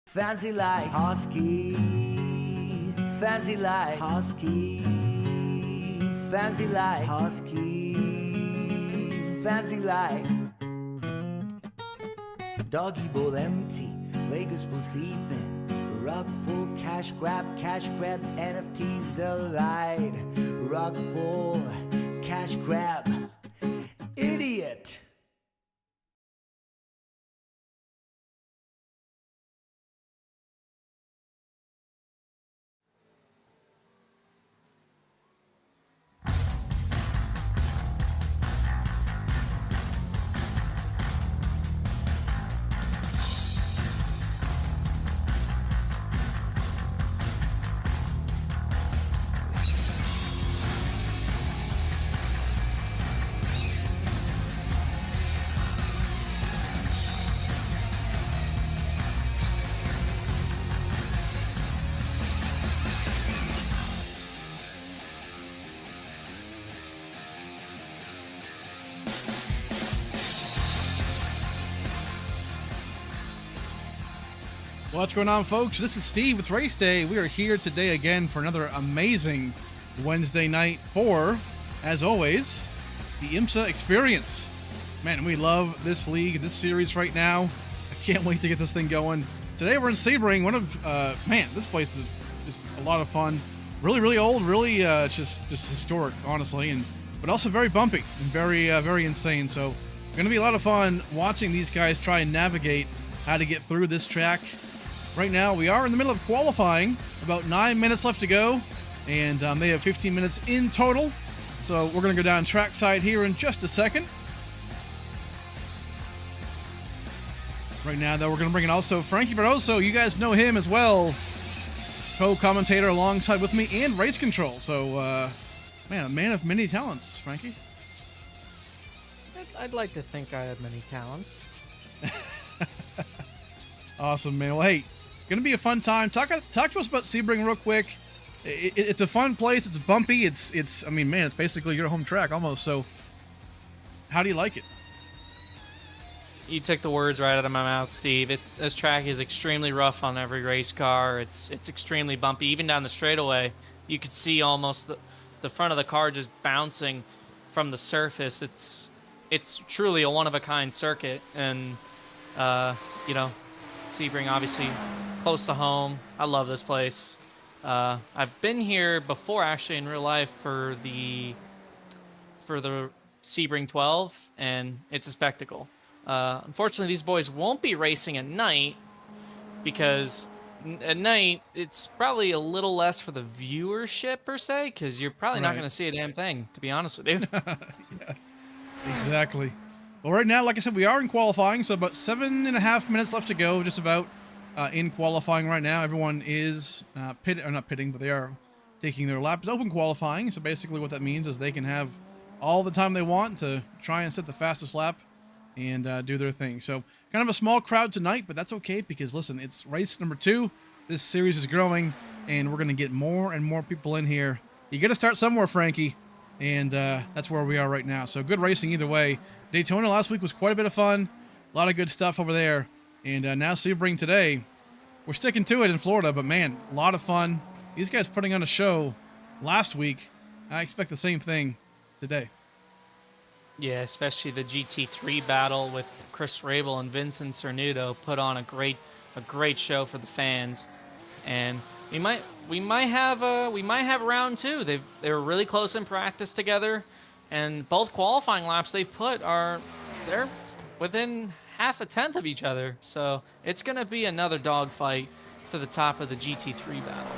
Fancy like Husky, fancy like Husky, fancy like Husky, fancy like Doggy bowl empty, Lakers pool sleeping, rug pull, cash grab, NFTs delight, rug pull, cash grab, idiot. What's going on, folks? This is Steve with Race Day. We are here today again for another amazing Wednesday night for, as always, the IMSA experience. Man, we love this league, this series right now. I can't wait to get this thing going. Today we're in Sebring. One of, man, this place is just a lot of fun. Really, really old, really just historic, honestly, but also very bumpy and very insane. So, going to be a lot of fun watching these guys try and navigate how to get through this track. Right now, we are in the middle of qualifying. About 9 minutes left to go, and they have 15 minutes in total. So we're going to go down trackside here in just a second. Right now, though, we're going to bring in also Frankie Barroso. You guys know him as well. Co-commentator alongside with me and race control. So, man, a man of many talents, Frankie. I'd like to think I have many talents. Awesome, man. Well, hey, gonna be a fun time. Talk to us about Sebring real quick. It's a fun place. It's bumpy. It's. I mean, man, it's basically your home track almost. So, how do you like it? You took the words right out of my mouth, Steve. This track is extremely rough on every race car. It's extremely bumpy. Even down the straightaway, you could see almost the front of the car just bouncing from the surface. It's truly a one-of-a-kind circuit, and you know, Sebring obviously close to home. I love this place. I've been here before, actually, in real life for the Sebring 12, and it's a spectacle. Unfortunately, these boys won't be racing at night because at night it's probably a little less for the viewership per se, because you're probably not going to see a damn thing, to be honest with you. Yes, exactly. Well, right now, like I said, we are in qualifying, so about 7.5 minutes left to go, just about in qualifying right now. Everyone is not pitting, but they are taking their laps. Open qualifying, so basically what that means is they can have all the time they want to try and set the fastest lap and do their thing. So kind of a small crowd tonight, but that's okay because, listen, it's race number 2. This series is growing, and we're going to get more and more people in here. You got to start somewhere, Frankie, and that's where we are right now. So good racing either way. Daytona last week was quite a bit of fun. A lot of good stuff over there. And now Sebring today. We're sticking to it in Florida, but man, a lot of fun. These guys putting on a show last week. I expect the same thing today. Yeah, especially the GT3 battle with Chris Rabel and Vincent Cernuto put on a great show for the fans. And we might have round 2. They were really close in practice together. And both qualifying laps they've put they're within half a tenth of each other. So it's going to be another dogfight for the top of the GT3 battle.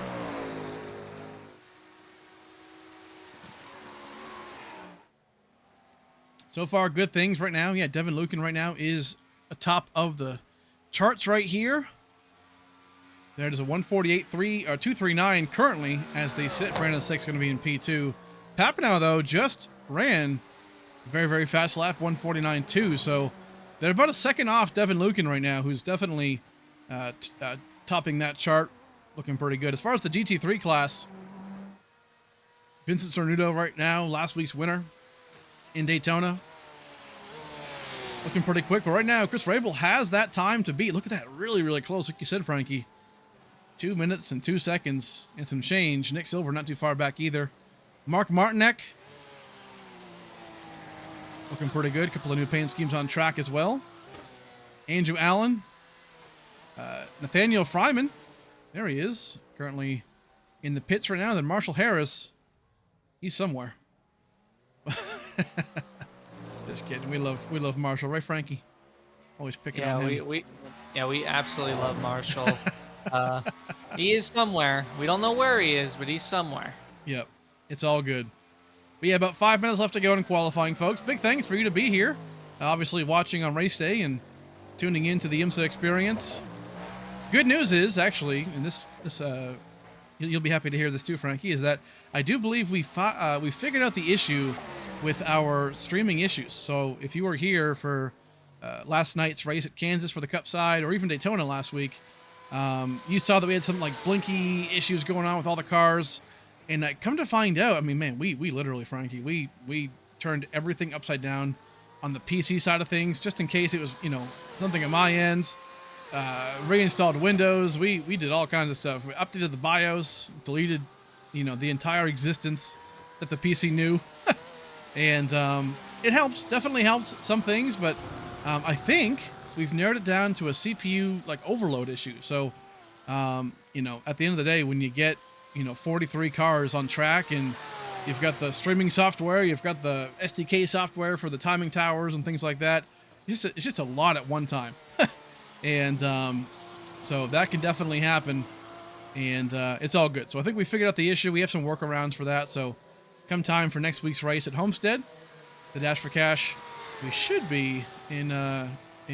So far, good things right now. Yeah, Devin Lucan right now is atop of the charts right here. There's a 239 currently as they sit. Brandon Sick's going to be in P2. Papanow, though, just ran a very fast lap, 149.2. So they're about a second off Devin Lucan right now, who's definitely topping that chart, looking pretty good. As far as the GT3 class, Vincent Cernuto right now, last week's winner in Daytona. looking pretty quick. But right now, Chris Rabel has that time to beat. Look at that, really, really close. Like you said, Frankie, 2 minutes and 2 seconds and some change. Nick Silver not too far back either. Mark Martinek looking pretty good. Couple of new paint schemes on track as well. Andrew Allen, Nathaniel Fryman, there he is, currently in the pits right now. Then Marshall Harris, he's somewhere. Just kidding. We love Marshall, right, Frankie? Always picking on him. We absolutely love Marshall. He is somewhere. We don't know where he is, but he's somewhere. Yep, it's all good. But yeah, about 5 minutes left to go in qualifying, folks. Big thanks for you to be here. Obviously watching on race day and tuning into the IMSA experience. Good news is, actually, and this you'll be happy to hear this too, Frankie, is that I do believe we figured out the issue with our streaming issues. So if you were here for last night's race at Kansas for the Cup side, or even Daytona last week, you saw that we had some like blinky issues going on with all the cars. And come to find out, I mean, man, we literally, Frankie, we turned everything upside down on the PC side of things, just in case it was, you know, something at my end. Reinstalled Windows. We did all kinds of stuff. We updated the BIOS, deleted, you know, the entire existence that the PC knew. And it helps, definitely helped some things, but I think we've narrowed it down to a CPU like overload issue. So, you know, at the end of the day, when you get, you know, 43 cars on track and you've got the streaming software, you've got the SDK software for the timing towers and things like that, it's just a lot at one time. And so that can definitely happen, and it's all good. So I think we figured out the issue. We have some workarounds for that. So come time for next week's race at Homestead, the Dash for Cash, we should be in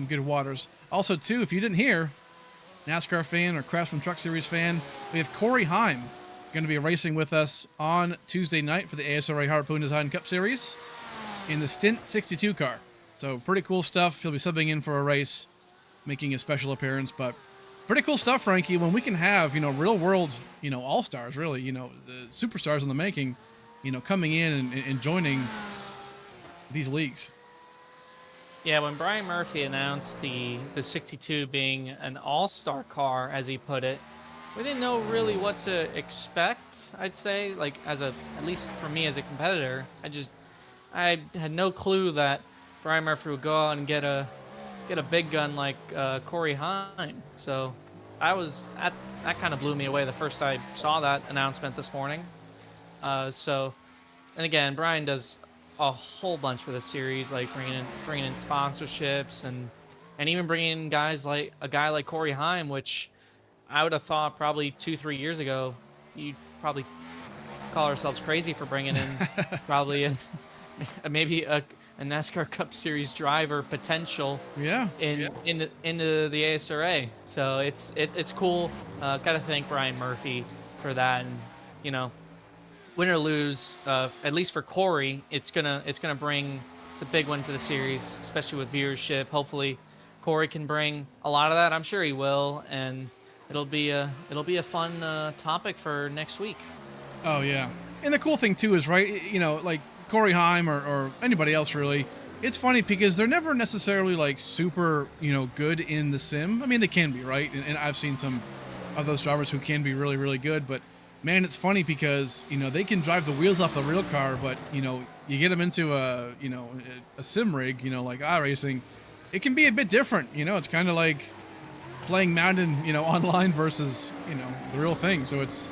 good waters. Also, too, if you didn't hear, NASCAR fan or Craftsman Truck Series fan, we have Corey Heim going to be racing with us on Tuesday night for the ASRA Harpoon Design Cup Series in the Stint 62 car. So pretty cool stuff. He'll be subbing in for a race, making a special appearance, but pretty cool stuff, Frankie, when we can have, you know, real world, you know, all-stars, really, you know, the superstars in the making, you know, coming in and joining these leagues. Yeah, when Brian Murphy announced the 62 being an all-star car, as he put it, we didn't know really what to expect, I'd say, like at least for me as a competitor. I had no clue that Brian Murphy would go out and get a big gun like Corey Heim. So that kind of blew me away the first I saw that announcement this morning. And again, Brian does a whole bunch for the series, like bringing in sponsorships and even bringing in guys like a guy like Corey Heim, which I would have thought probably 2-3 years ago, you'd probably call ourselves crazy for bringing in probably maybe a NASCAR Cup Series driver potential into the ASRA. So it's cool. Gotta thank Brian Murphy for that. And you know, win or lose, at least for Corey, it's a big win for the series, especially with viewership. Hopefully Corey can bring a lot of that. I'm sure he will, and it'll be a fun topic for next week. Oh yeah. And the cool thing too is, right, you know, like Corey Heim or anybody else really, it's funny because they're never necessarily like super, you know, good in the sim. I mean, they can be, right? And I've seen some of those drivers who can be really, really good, but man, it's funny because, you know, they can drive the wheels off the real car, but, you know, you get them into a sim rig, you know, like iRacing, it can be a bit different. You know, it's kind of like playing Madden, you know, online versus, you know, the real thing. So it's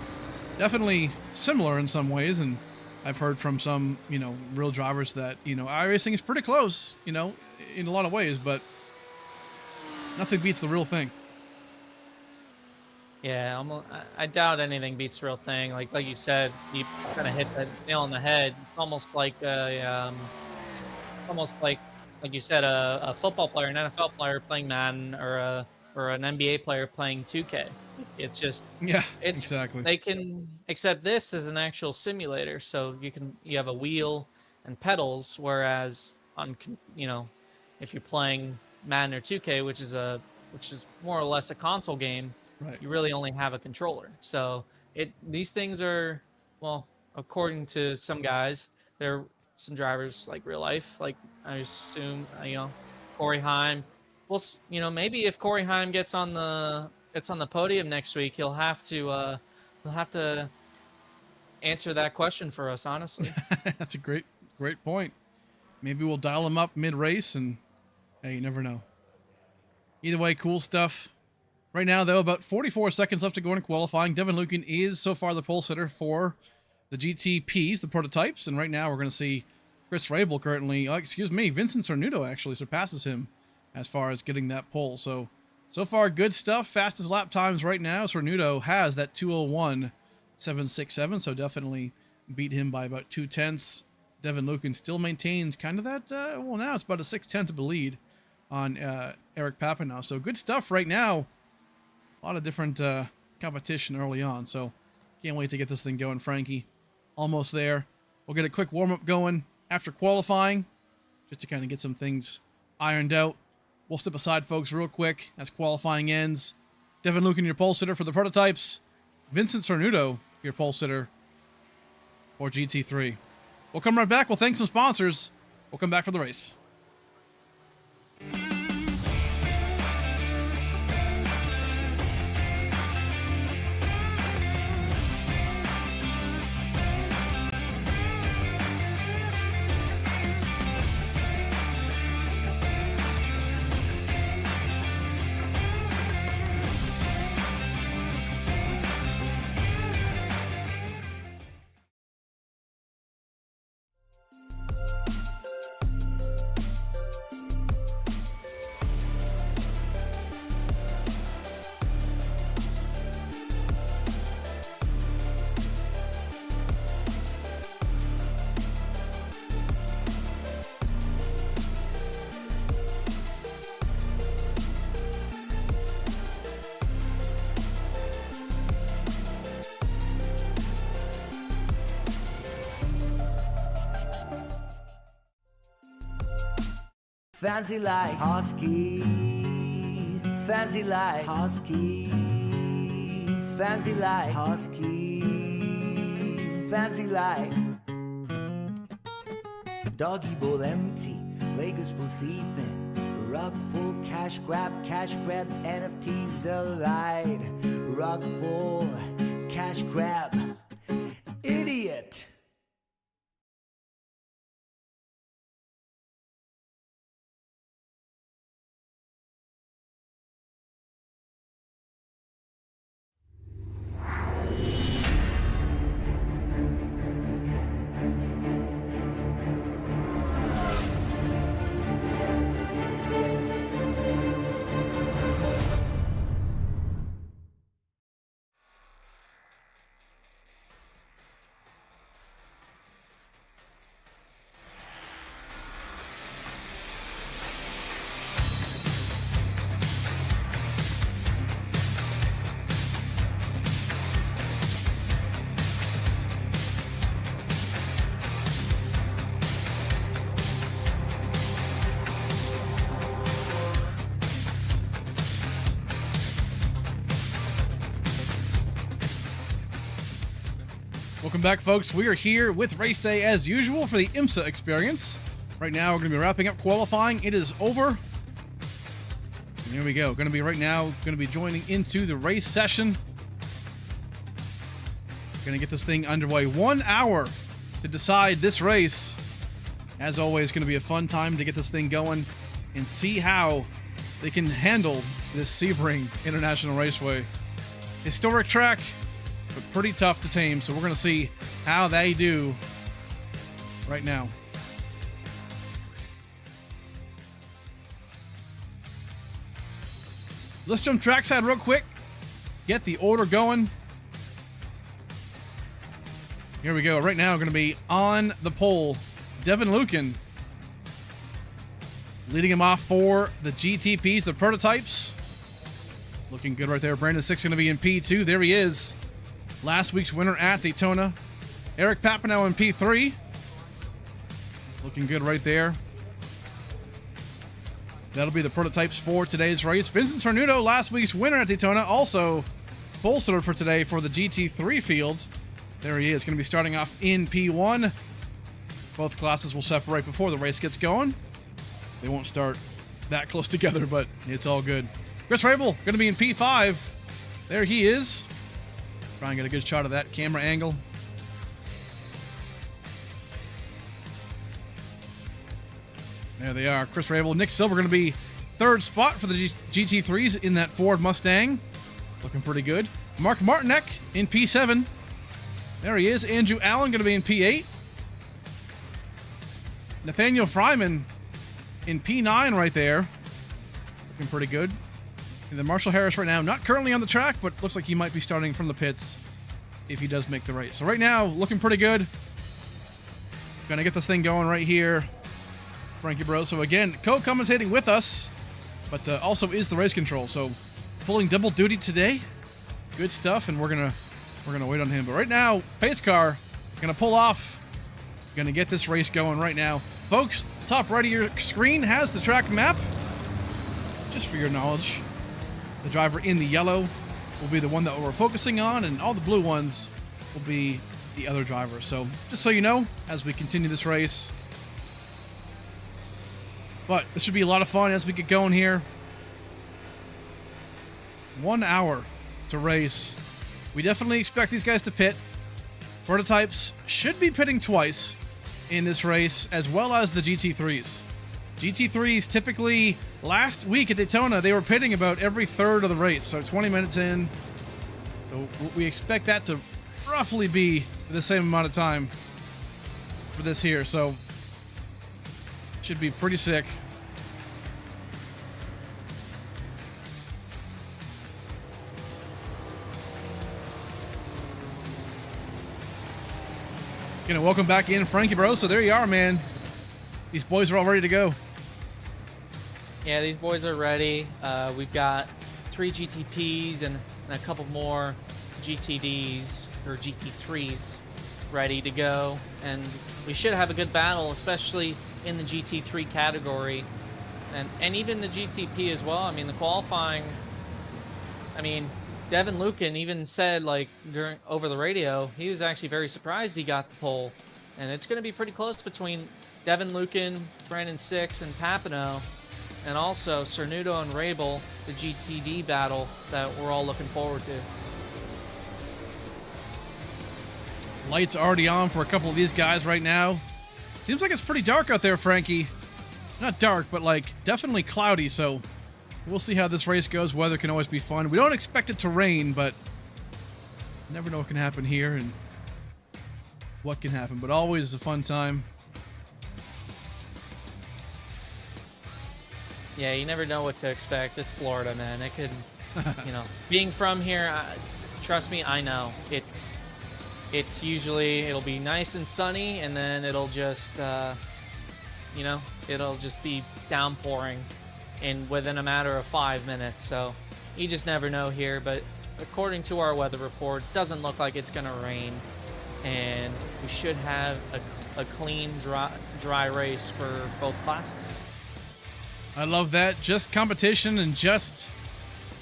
definitely similar in some ways, and I've heard from some, you know, real drivers that, you know, iRacing is pretty close, you know, in a lot of ways, but nothing beats the real thing. Yeah, I doubt anything beats the real thing. Like you said, you kind of hit the nail on the head. It's almost like like you said, a football player, an NFL player playing Madden, or an NBA player playing 2K. It's just exactly. They can, except this is an actual simulator, so you have a wheel and pedals, whereas on, you know, if you're playing Madden or 2K, which is more or less a console game, right, you really only have a controller. So these things are, well, according to some guys, they're some drivers like real life, like I assume, you know, Corey Heim. You know, maybe if Corey Heim gets on the podium next week, he'll have to answer that question for us, honestly. That's a great point. Maybe we'll dial him up mid-race, and hey, you never know. Either way, cool stuff. Right now, though, about 44 seconds left to go in qualifying. Devin Lucan is so far the pole sitter for the GTPs, the prototypes, and right now we're going to see Chris Rabel currently, Vincent Cernuto actually surpasses him as far as getting that pole. So far, good stuff. Fastest lap times right now. Cernuto has that 2:01.767, so definitely beat him by about 0.2. Devin Lucan still maintains kind of that, well, now it's about a 0.6 of a lead on Eric Papineau. So good stuff right now. A lot of different competition early on, so can't wait to get this thing going, Frankie. Almost there. We'll get a quick warm-up going after qualifying, just to kind of get some things ironed out. We'll step aside, folks, real quick as qualifying ends. Devin Lucan, your pole sitter for the prototypes. Vincent Cernuto, your pole sitter for GT3. We'll come right back. We'll thank some sponsors. We'll come back for the race. Fancy like Husky, fancy like Husky, fancy like Husky, fancy like Doggy bowl empty, Vegas pool sleeping, rug pull, cash grab, NFTs delight, rug pull, cash grab, idiot. Welcome back, folks. We are here with race day as usual for the IMSA experience. Right now, we're going to be wrapping up qualifying. It is over. And here we go. Going to be joining into the race session. Going to get this thing underway. 1 hour to decide this race. As always, going to be a fun time to get this thing going and see how they can handle this Sebring International Raceway. Historic track, but pretty tough to tame, so we're going to see how they do right now. Let's jump trackside real quick, get the order going. Here we go. Right now, we're going to be on the pole, Devin Lucan, leading him off for the GTPs, the prototypes. Looking good right there. Brandon Six going to be in P2. There he is. Last week's winner at Daytona. Eric Papineau in P3. Looking good right there. That'll be the prototypes for today's race. Vincent Cernuto, last week's winner at Daytona, also pole sitter for today for the GT3 field. There he is. Going to be starting off in P1. Both classes will separate before the race gets going. They won't start that close together, but it's all good. Chris Rabel going to be in P5. There he is. Try and get a good shot of that camera angle. There they are. Chris Rabel, Nick Silver going to be third spot for the GT3s in that Ford Mustang. Looking pretty good. Mark Martinek in P7. There he is. Andrew Allen going to be in P8. Nathaniel Fryman in P9 right there. Looking pretty good. And then Marshall Harris right now, not currently on the track, but looks like he might be starting from the pits if he does make the race. So right now, looking pretty good. Gonna get this thing going right here. Frankie Bro. So again, co-commentating with us, but also is the race control. So pulling double duty today. Good stuff, and we're gonna wait on him. But right now, pace car gonna pull off. Gonna get this race going right now, folks. Top right of your screen has the track map. Just for your knowledge, the driver in the yellow will be the one that we're focusing on, and all the blue ones will be the other driver. So just so you know, as we continue this race. But this should be a lot of fun as we get going here. 1 hour to race. We definitely expect these guys to pit. Prototypes should be pitting twice in this race, as well as the GT3s. GT3s typically, last week at Daytona, they were pitting about every third of the race, so 20 minutes in. So we expect that to roughly be the same amount of time for this here, so should be pretty sick. Gonna welcome back in Frankie Bro. So there you are, man. These boys are all ready to go. Yeah, these boys are ready. We've got 3 GTPs and a couple more GTDs or GT3s ready to go, and we should have a good battle, especially in the GT3 category, and even the GTP as well. I mean, the qualifying. I mean, Devin Lucan even said, like, over the radio, he was actually very surprised he got the pole, and it's going to be pretty close between Devin Lucan, Brandon Six, and Papineau, and also Cernuto and Rabel, the GTD battle that we're all looking forward to. Lights already on for a couple of these guys right now. Seems like it's pretty dark out there, Frankie. Not dark, but like definitely cloudy, so we'll see how this race goes. Weather can always be fun. We don't expect it to rain, but you never know what can happen here and what can happen, but always a fun time. Yeah, you never know what to expect. It's Florida, man. It could, you know, being from here, trust me, I know. It's usually, it'll be nice and sunny, and then it'll just, you know, it'll just be downpouring within a matter of 5 minutes. So you just never know here, but according to our weather report, doesn't look like it's going to rain, and we should have a clean, dry race for both classes. I love that. Just competition and just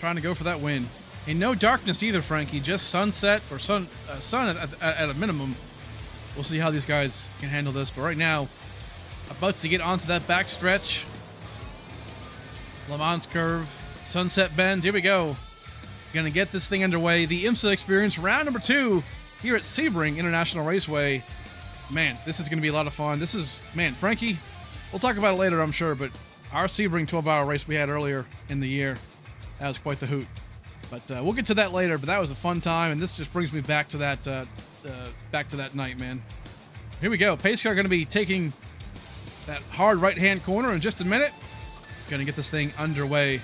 trying to go for that win. And no darkness either, Frankie. Just sunset or sun at a minimum. We'll see how these guys can handle this. But right now, about to get onto that back stretch. Le Mans curve, sunset bend. Here we go. Gonna get this thing underway. The IMSA experience, round number 2 here at Sebring International Raceway. Man, this is gonna be a lot of fun. This is, man, Frankie, we'll talk about it later, I'm sure, but our Sebring 12-hour race we had earlier in the year, that was quite the hoot. But we'll get to that later. But that was a fun time, and this just brings me back to that night, man. Here we go. Pace car going to be taking that hard right-hand corner in just a minute. Going to get this thing underway.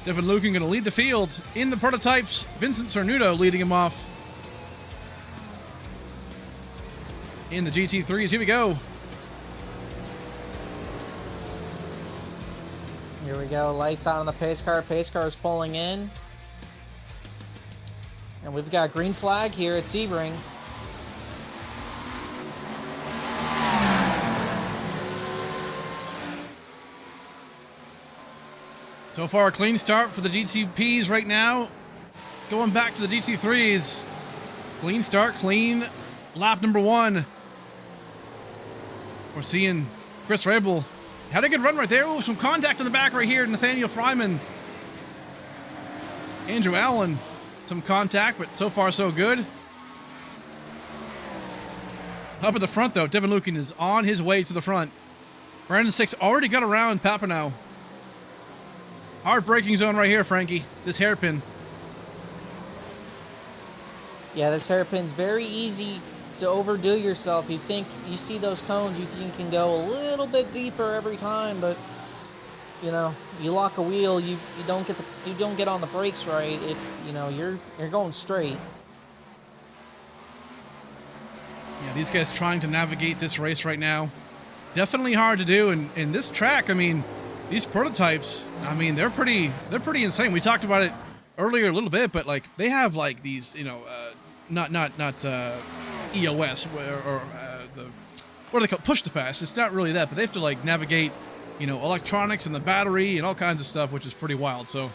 Devin Lucan going to lead the field in the prototypes. Vincent Cernuto leading him off in the GT3s. Here we go. Here we go. Lights on the pace car. Pace car is pulling in. And we've got green flag here at Sebring. So far, a clean start for the GTPs right now. Going back to the GT3s. Clean start, clean lap number 1. We're seeing Chris Rabel Had a good run right there. Ooh, some contact in the back right here. Nathaniel Fryman. Andrew Allen. Some contact, but so far so good. Up at the front, though, Devin Lucan is on his way to the front. Brandon 6 already got around Papineau. Hard braking zone right here, Frankie. This hairpin. Yeah, this hairpin's very easy to overdo yourself. You see those cones, you think you can go a little bit deeper every time, but you know, you lock a wheel, you don't get on the brakes right. You're going straight. Yeah, these guys trying to navigate this race right now. Definitely hard to do, and in this track, I mean, these prototypes, I mean, they're pretty insane. We talked about it earlier a little bit, but like they have like these, not EOS or the what are they called, push to pass. It's not really that, but they have to like navigate, electronics and the battery and all kinds of stuff, which is pretty wild. So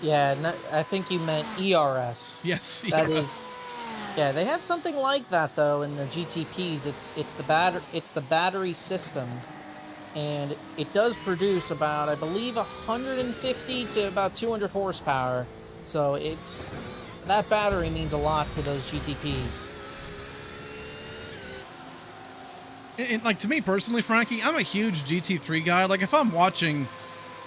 Yeah, I think you meant ERS. yes, That yes. is. Yeah, they have something like that though in the GTPs. It's the battery system, and it does produce about, I believe, 150 to about 200 horsepower. So that battery means a lot to those GTPs. And like to me personally, Frankie, I'm a huge GT3 guy. Like if I'm watching,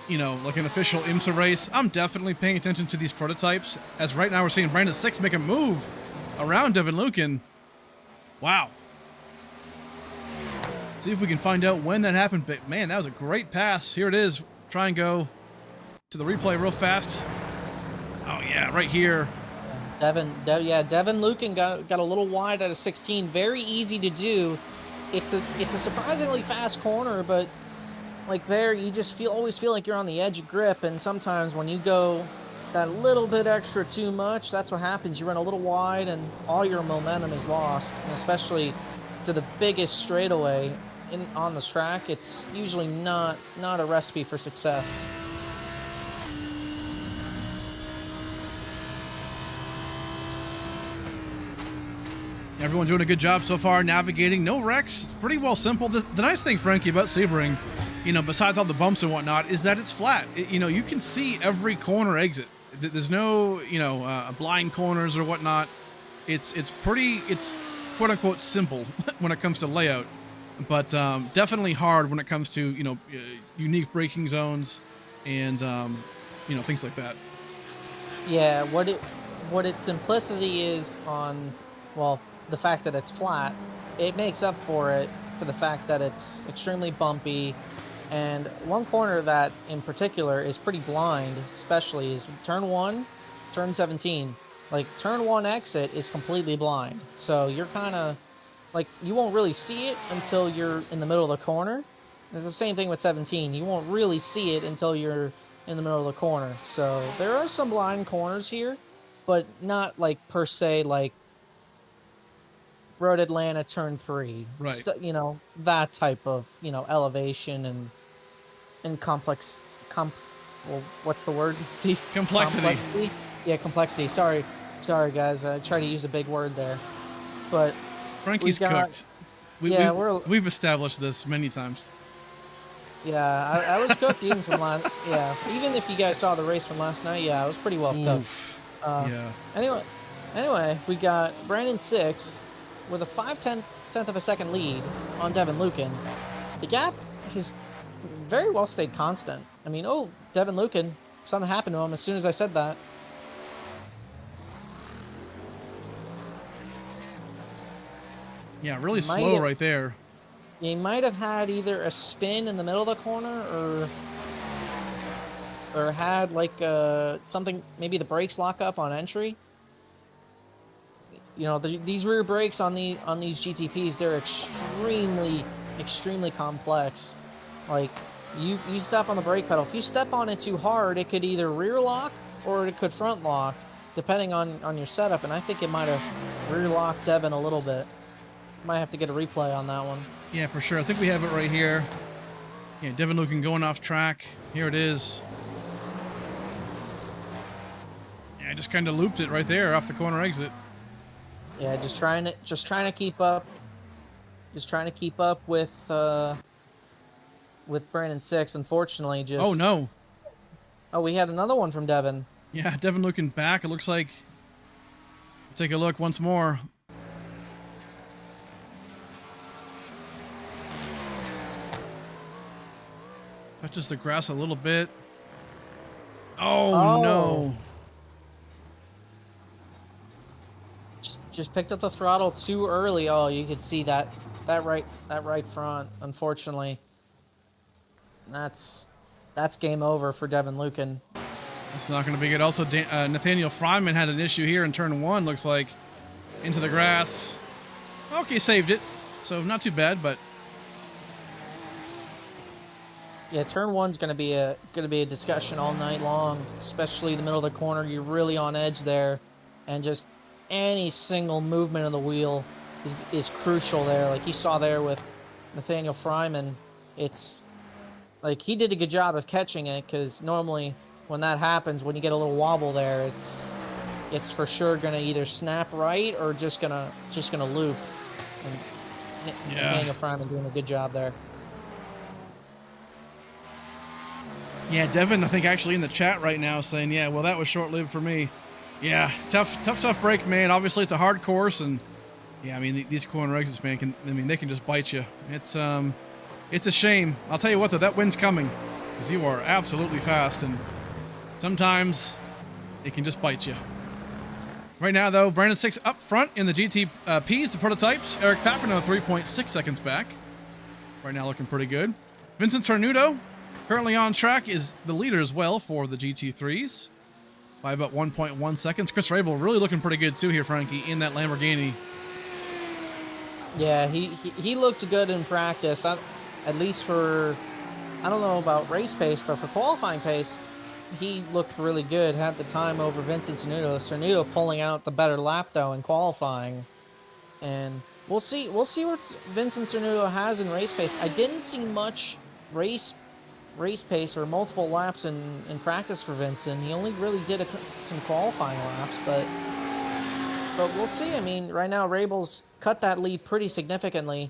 like an official IMSA race, I'm definitely paying attention to these prototypes. As right now we're seeing Brandon 6 make a move around Devin Lucan. Wow. See if we can find out when that happened. But man, that was a great pass. Here it is. Try and go to the replay real fast. Oh yeah, right here. Devin Lucan got a little wide at a 16. Very easy to do. It's a surprisingly fast corner, but like there, you just always feel like you're on the edge of grip, and sometimes when you go that little bit extra too much, that's what happens. You run a little wide, and all your momentum is lost, and especially to the biggest straightaway on this track, it's usually not a recipe for success. Everyone's doing a good job so far navigating. No wrecks. It's pretty well simple. The nice thing, Frankie, about Sebring, besides all the bumps and whatnot, is that it's flat. You can see every corner exit. There's no, blind corners or whatnot. It's quote unquote simple when it comes to layout, but definitely hard when it comes to, unique braking zones and, things like that. Yeah, what its simplicity is on, well, the fact that it's flat, it makes up for it for the fact that it's extremely bumpy. And one corner that in particular is pretty blind, especially, is turn 1, turn 17. Like turn 1 exit is completely blind. So you're kind of like, you won't really see it until you're in the middle of the corner. It's the same thing with 17. You won't really see it until you're in the middle of the corner. So there are some blind corners here, but not like per se like Road Atlanta turn 3, right? That type of elevation and complex well, what's the word, Steve? Complexity. Yeah, complexity. Sorry guys, I try to use a big word there, but Frankie's cooked. We've established this many times. Yeah, I was cooked even from last. Yeah, even if you guys saw the race from last night, yeah, I was pretty well cooked. Yeah. Anyway, we got Brandon 6 with a 5/10 of a second lead on Devin Lucan. The gap has very well stayed constant. I mean, Devin Lucan, something happened to him as soon as I said that. Yeah, really slow right there. He might have had either a spin in the middle of the corner or had like something, maybe the brakes lock up on entry. These rear brakes on these GTPs, they're extremely complex. Like you step on the brake pedal. If you step on it too hard, it could either rear lock or it could front lock, depending on your setup. And I think it might have rear locked Devin a little bit. Might have to get a replay on that one. Yeah, for sure. I think we have it right here. Yeah, Devin Lucan going off track. Here it is. Yeah, I just kind of looped it right there off the corner exit. Yeah, just trying to keep up. Just trying to keep up with with Brandon 6, unfortunately, just... Oh, no. Oh, we had another one from Devin. Yeah, Devin looking back. It looks like... Take a look once more. Touches the grass a little bit. Oh, no. Just picked up the throttle too early. Oh, you could see that right front. Unfortunately, that's game over for Devin Lucan. That's not going to be good. Also, Nathaniel Fryman had an issue here in turn 1. Looks like into the grass. Okay, saved it. So not too bad, but yeah, turn 1's going to be a discussion all night long, especially the middle of the corner. You're really on edge there, and just any single movement of the wheel is crucial there. Like you saw there with Nathaniel Fryman, it's like he did a good job of catching it, because normally when that happens, when you get a little wobble there, it's for sure gonna either snap right or just gonna loop. And Nathaniel Fryman doing a good job there. yeah, Devin, I think actually in the chat right now saying, yeah, well, that was short-lived for me. Yeah, tough break, man. Obviously, it's a hard course, and yeah, I mean, these corner exits, man, they can just bite you. It's a shame. I'll tell you what, though, that wind's coming, because you are absolutely fast, and sometimes it can just bite you. Right now, though, Brandon 6 up front in the GTPs, the prototypes. Eric Papineau 3.6 seconds back. Right now, looking pretty good. Vincent Cernuto, currently on track, is the leader as well for the GT3s. By about 1.1 seconds. Chris Rabel really looking pretty good too here, Frankie, in that Lamborghini. Yeah, he looked good in practice. At least for, I don't know about race pace, but for qualifying pace, he looked really good. Had the time over Vincent Cernuto. Cernuto pulling out the better lap though in qualifying, and we'll see what Vincent Cernuto has in race pace. I didn't see much race pace or multiple laps in practice for Vincent. He only really did some qualifying laps, but we'll see. I mean, right now Rabel's cut that lead pretty significantly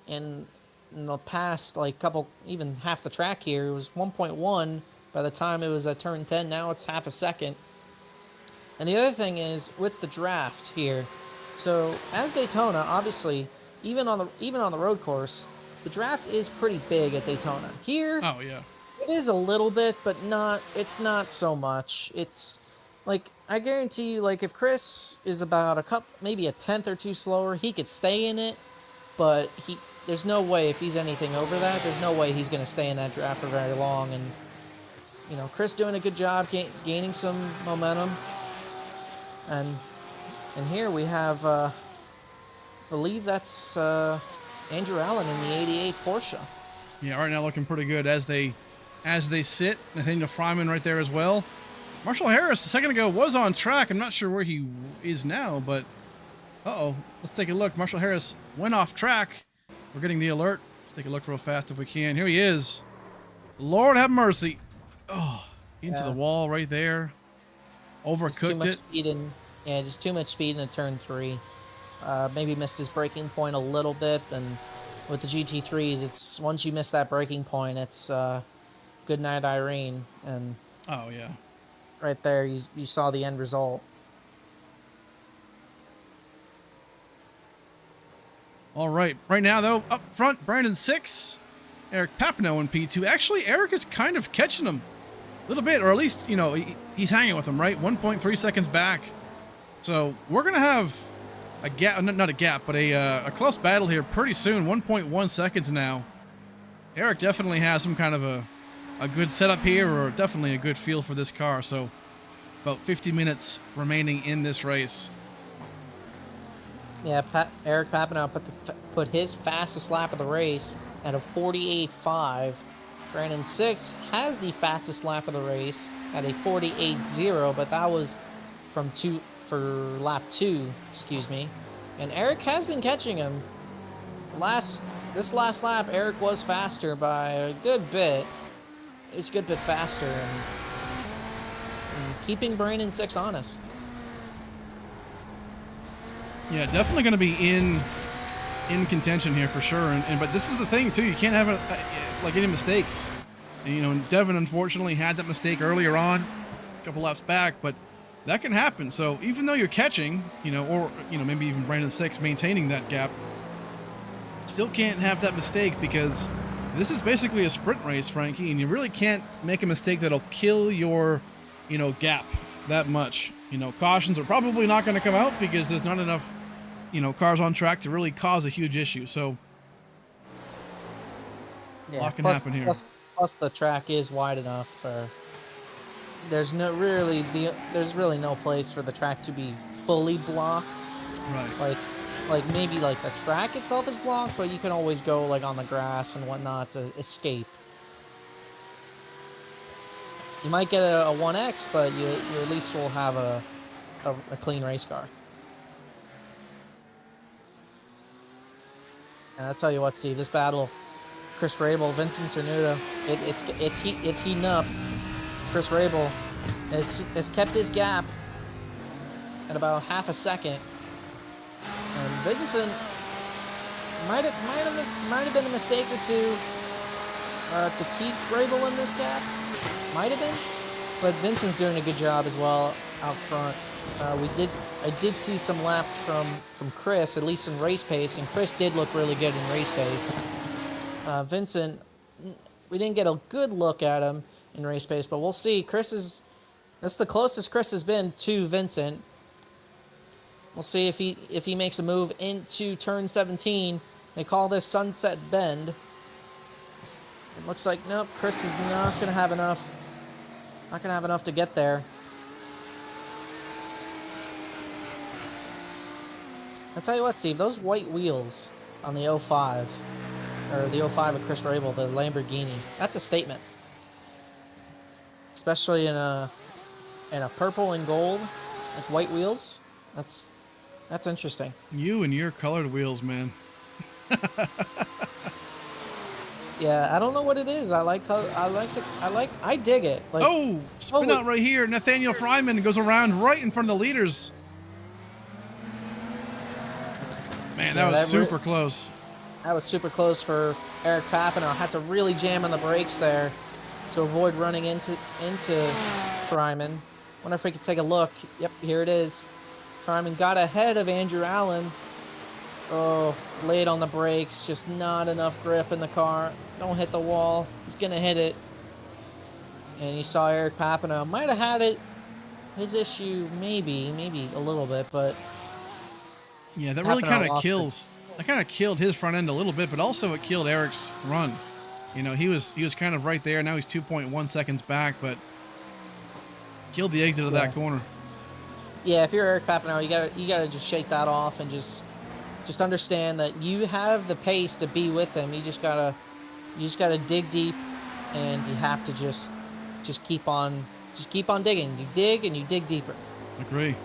in the past, like couple, even half the track here. It was 1.1 by the time it was at turn 10. Now it's half a second. And the other thing is with the draft here. So as Daytona, obviously, even on the road course, the draft is pretty big at Daytona. Here, oh yeah, it is a little bit, but it's not so much. It's like, I guarantee you, like if Chris is about maybe a tenth or two slower, he could stay in it, but there's no way, if he's anything over that, there's no way he's going to stay in that draft for very long. And you know, Chris doing a good job gaining some momentum. And here we have, I believe that's Andrew Allen in the 88 Porsche. Yeah, right now looking pretty good as they sit. Nathaniel Fryman right there as well. Marshall Harris a second ago was on track. I'm not sure where he is now, but let's take a look. Marshall Harris went off track. We're getting the alert. Let's take a look real fast if we can. Here he is. Lord have mercy. Oh, into the wall right there. Overcooked it. Just too much speed in turn 3. Maybe missed his braking point a little bit, and with the GT3s, it's once you miss that braking point, it's good night, Irene. And oh yeah, right there, you saw the end result. All right, right now though, up front, Brandon 6, Eric Papineau in P2. Actually, Eric is kind of catching him a little bit, or at least, you know, he's hanging with him, right? 1.3 seconds back. So we're gonna have a gap, not a gap, but a close battle here pretty soon. 1.1 seconds now. Eric definitely has some kind of a good setup here, or definitely a good feel for this car. So about 50 minutes remaining in this race. Yeah, Eric Papineau put his fastest lap of the race at a 48.5. Brandon 6 has the fastest lap of the race at a 48.0, but that was for lap 2, excuse me. And Eric has been catching him. This last lap, Eric was faster by a good bit. It's a good bit faster, and keeping Brandon 6 honest. Yeah, definitely going to be in in contention here for sure. And but this is the thing too. You can't have like any mistakes. And, you know, Devin unfortunately had that mistake earlier on, a couple laps back, but that can happen. So even though you're catching, you know, or you know maybe even Brandon Six maintaining that gap, still can't have that mistake because this is basically a sprint race, Frankie, and you really can't make a mistake that'll kill your, you know, gap that much. You know, cautions are probably not going to come out because there's not enough, you know, cars on track to really cause a huge issue. So a lot can happen here. Plus the track is wide enough for there's really no place for the track to be fully blocked. Right. Like maybe like the track itself is blocked, but you can always go like on the grass and whatnot to escape. You might get a 1X, but you at least will have a clean race car. And I'll tell you what, Steve, this battle, Chris Rabel, Vincent Cernuda, it's heating up. Chris Rabel has kept his gap at about half a second. And Vincent might have been a mistake or two to keep Rabel in this gap. Might have been, but Vincent's doing a good job as well out front. I did see some laps from Chris, at least in race pace, and Chris did look really good in race pace. Vincent, we didn't get a good look at him in race pace, but we'll see. That's the closest Chris has been to Vincent. We'll see if he makes a move into turn 17. They call this Sunset Bend. It looks like nope, Chris is not gonna have enough. Not gonna have enough to get there. I'll tell you what, Steve, those white wheels on the 05, or the 05 of Chris Rabel, the Lamborghini, that's a statement. Especially in a purple and gold, like white wheels. That's interesting. You and your colored wheels, man. Yeah, I don't know what it is. I dig it. Like, oh, spin out right here. Nathaniel Fryman goes around right in front of the leaders. Man, that was super close. That was super close for Eric Papineau. Had to really jam on the brakes there to avoid running into Fryman. Wonder if we could take a look. Yep, here it is. Fryman got ahead of Andrew Allen. Oh, late on the brakes. Just not enough grip in the car. Don't hit the wall. He's going to hit it. And you saw Eric Papineau. Might have had it. His issue, maybe a little bit, but... Yeah, that really kind of kills... That kind of killed his front end a little bit, but also it killed Eric's run. You know, he was kind of right there. Now he's 2.1 seconds back, but killed the exit of that corner. Yeah, if you're Eric Papineau, you gotta just shake that off and just understand that you have the pace to be with him. You just gotta dig deep, and you have to just keep on digging. You dig and you dig deeper. Agree.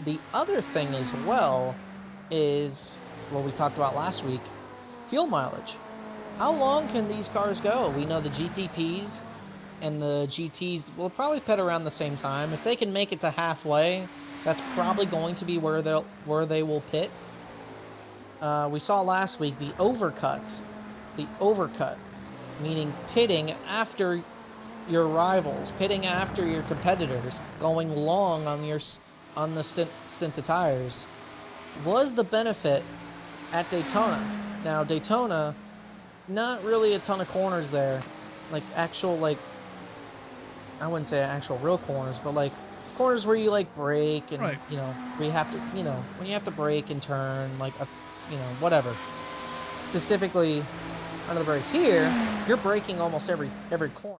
The other thing as well is what we talked about last week, fuel mileage. How long can these cars go? We know the GTPs and the GTs will probably pit around the same time. If they can make it to halfway, that's probably going to be where they will pit. We saw last week the overcut, meaning pitting after your rivals, pitting after your competitors, going long on the stint of tires, was the benefit at Daytona. Now Daytona, not really a ton of corners there, like actual, like, I wouldn't say actual real corners, but like corners where you like brake and right. You know, where you have to, you know, when you have to brake and turn, like you know, whatever. Specifically under the brakes here, you're braking almost every corner.